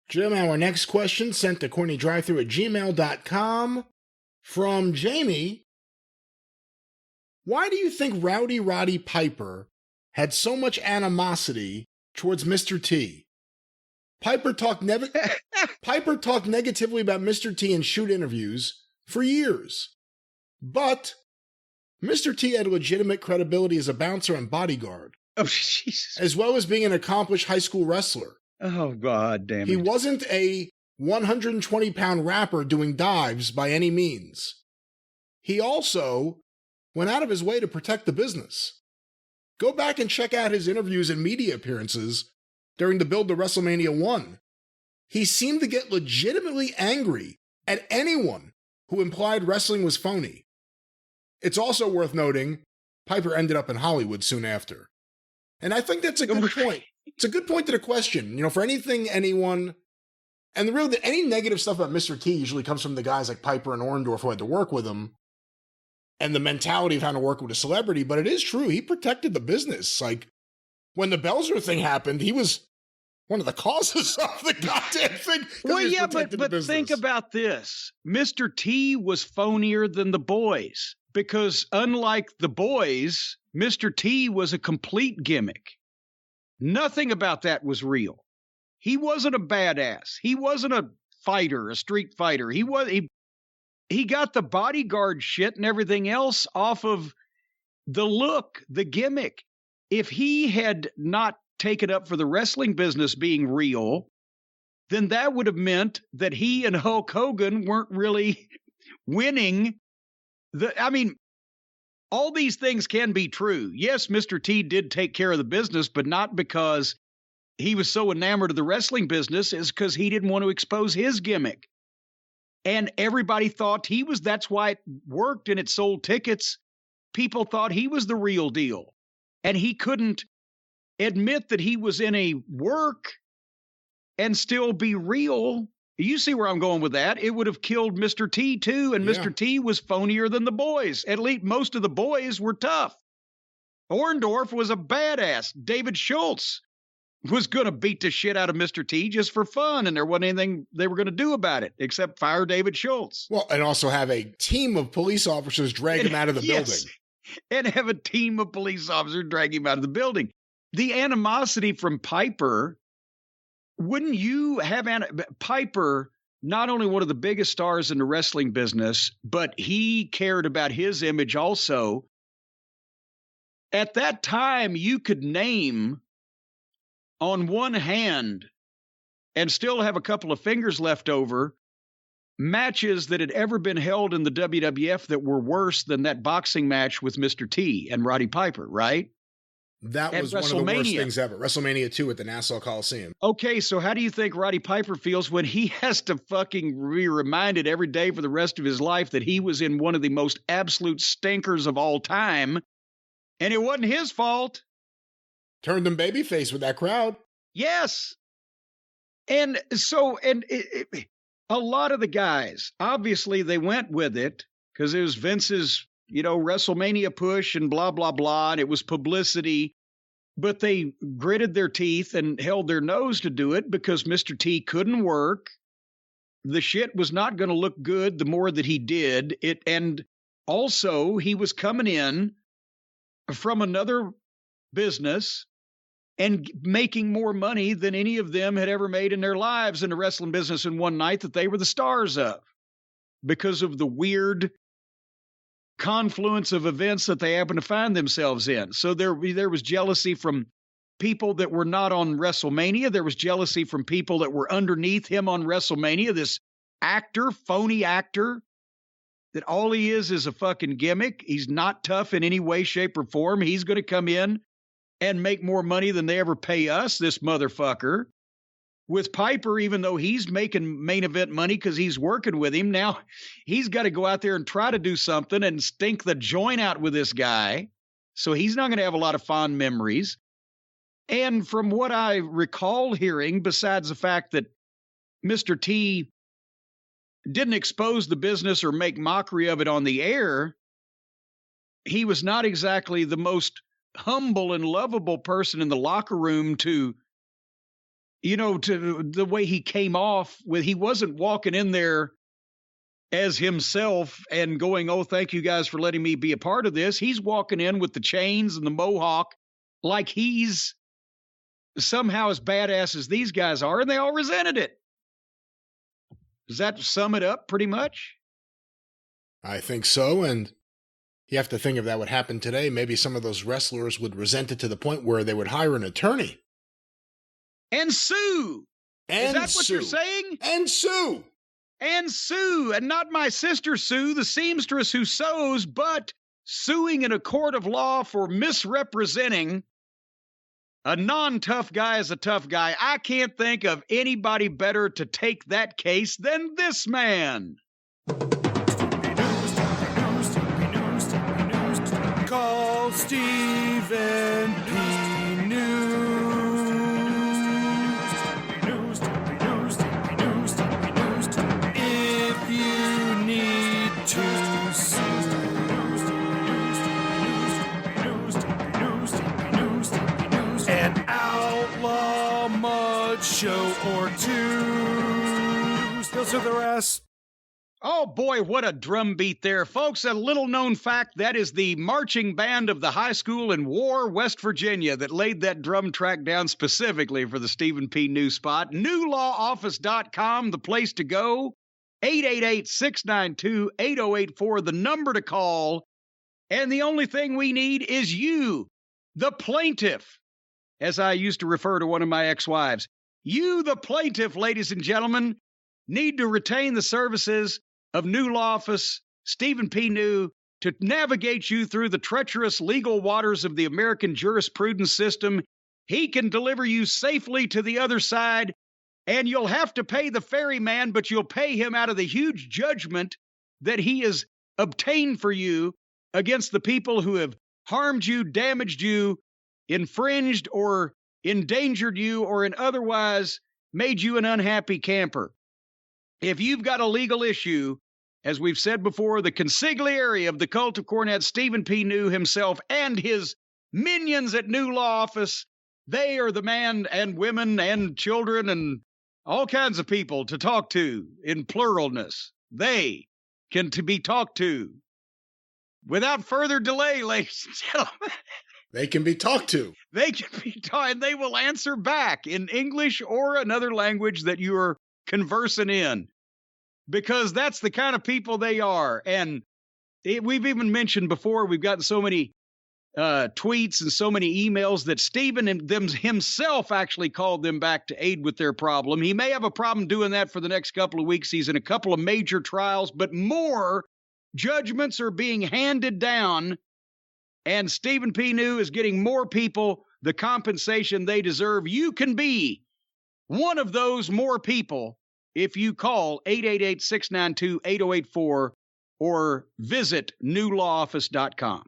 Jim, our next question sent to CornyDriveThru at gmail.com from Jamie. Why do you think Rowdy Roddy Piper had so much animosity towards Mr. T? Piper talked negatively about Mr. T in shoot interviews for years. But Mr. T had legitimate credibility as a bouncer and bodyguard. Oh, Jesus. As well as being an accomplished high school wrestler. Oh, God damn it. He wasn't a 120-pound rapper doing dives by any means. He also went out of his way to protect the business. Go back and check out his interviews and media appearances during the build to WrestleMania 1. He seemed to get legitimately angry at anyone who implied wrestling was phony. It's also worth noting, Piper ended up in Hollywood soon after. And I think that's a good point. It's a good point to the question. You know, for anything, anyone, and really any negative stuff about Mr. T usually comes from the guys like Piper and Orndorff who had to work with him, and the mentality of how to work with a celebrity. But it is true, he protected the business. Like, when the Belzer thing happened, he was one of the causes of the goddamn thing. Well, yeah, but think about this. Mr. T was phonier than the boys, because unlike the boys, Mr. T was a complete gimmick. Nothing about that was real. He wasn't a badass. He wasn't a fighter, a street fighter. He got the bodyguard shit and everything else off of the look, the gimmick. If he had not taken up for the wrestling business being real, then that would have meant that he and Hulk Hogan weren't really winning. All these things can be true. Yes, Mr. T did take care of the business, but not because he was so enamored of the wrestling business, is because he didn't want to expose his gimmick. And everybody thought that's why it worked and it sold tickets. People thought he was the real deal. And he couldn't admit that he was in a work and still be real. You see where I'm going with that? It would have killed Mr. T too, and yeah. Mr. T was phonier than the boys. At least most of the boys were tough. Orndorff was a badass. David Schultz was going to beat the shit out of Mr. T just for fun, and there wasn't anything they were going to do about it except fire David Schultz. Well, and also have a team of police officers drag him out of the building. And have a team of police officers drag him out of the building. The animosity from Piper, wouldn't you have Piper, not only one of the biggest stars in the wrestling business, but he cared about his image also. At that time, you could name on one hand and still have a couple of fingers left over matches that had ever been held in the WWF that were worse than that boxing match with Mr. T and Roddy Piper, right? That was one of the worst things ever. WrestleMania 2 at the Nassau Coliseum. Okay, so how do you think Roddy Piper feels when he has to fucking be reminded every day for the rest of his life that he was in one of the most absolute stinkers of all time, and it wasn't his fault? Turned him babyface with that crowd. Yes. And so, a lot of the guys, obviously they went with it because it was Vince's, WrestleMania push and blah, blah, blah. And it was publicity, but they gritted their teeth and held their nose to do it because Mr. T couldn't work. The shit was not going to look good the more that he did it. And also he was coming in from another business and making more money than any of them had ever made in their lives in the wrestling business in one night that they were the stars of, because of the weird confluence of events that they happened to find themselves in. So there was jealousy from people that were not on WrestleMania. There was jealousy from people that were underneath him on WrestleMania. This actor, phony actor, that all he is a fucking gimmick. He's not tough in any way, shape, or form. He's going to come in and make more money than they ever pay us, this motherfucker. With Piper, even though he's making main event money because he's working with him, now he's got to go out there and try to do something and stink the joint out with this guy. So he's not going to have a lot of fond memories. And from what I recall hearing, besides the fact that Mr. T didn't expose the business or make mockery of it on the air, he was not exactly the most humble and lovable person in the locker room to to the way he came off with, he wasn't walking in there as himself and going, oh, thank you guys for letting me be a part of this. He's walking in with the chains and the mohawk like he's somehow as badass as these guys are, and they all resented it. Does that sum it up pretty much? I think so, and you have to think if that would happen today, maybe some of those wrestlers would resent it to the point where they would hire an attorney. And sue! Is that what you're saying? And sue! And sue! And not my sister Sue, the seamstress who sews, but suing in a court of law for misrepresenting a non-tough guy as a tough guy. I can't think of anybody better to take that case than this man. Call Stephen P. News. If you need to sue. An outlaw mud show or two. Still to the rest. Oh boy, what a drumbeat there, folks. A little known fact, that is the marching band of the high school in War, West Virginia that laid that drum track down specifically for the Stephen P. News spot. NewLawOffice.com, the place to go. 888-692-8084, the number to call. And the only thing we need is you, the plaintiff, as I used to refer to one of my ex-wives. You, the plaintiff, ladies and gentlemen, need to retain the services of New Law Office, Stephen P. New, to navigate you through the treacherous legal waters of the American jurisprudence system. He can deliver you safely to the other side, and you'll have to pay the ferryman, but you'll pay him out of the huge judgment that he has obtained for you against the people who have harmed you, damaged you, infringed or endangered you, or in otherwise made you an unhappy camper. If you've got a legal issue, as we've said before, the consigliere of the cult of Cornette, Stephen P. New himself, and his minions at New Law Office, they are the man and women and children and all kinds of people to talk to in pluralness. They can to be talked to. Without further delay, ladies and gentlemen. They can be talked to. They can be taught, and they will answer back in English or another language that you are conversing in, because that's the kind of people they are. And we've even mentioned before, we've gotten so many tweets and so many emails that Stephen himself actually called them back to aid with their problem. He may have a problem doing that for the next couple of weeks. He's in a couple of major trials, but more judgments are being handed down, and Stephen P. New is getting more people the compensation they deserve. You can be one of those more people if you call 888-692-8084 or visit newlawoffice.com.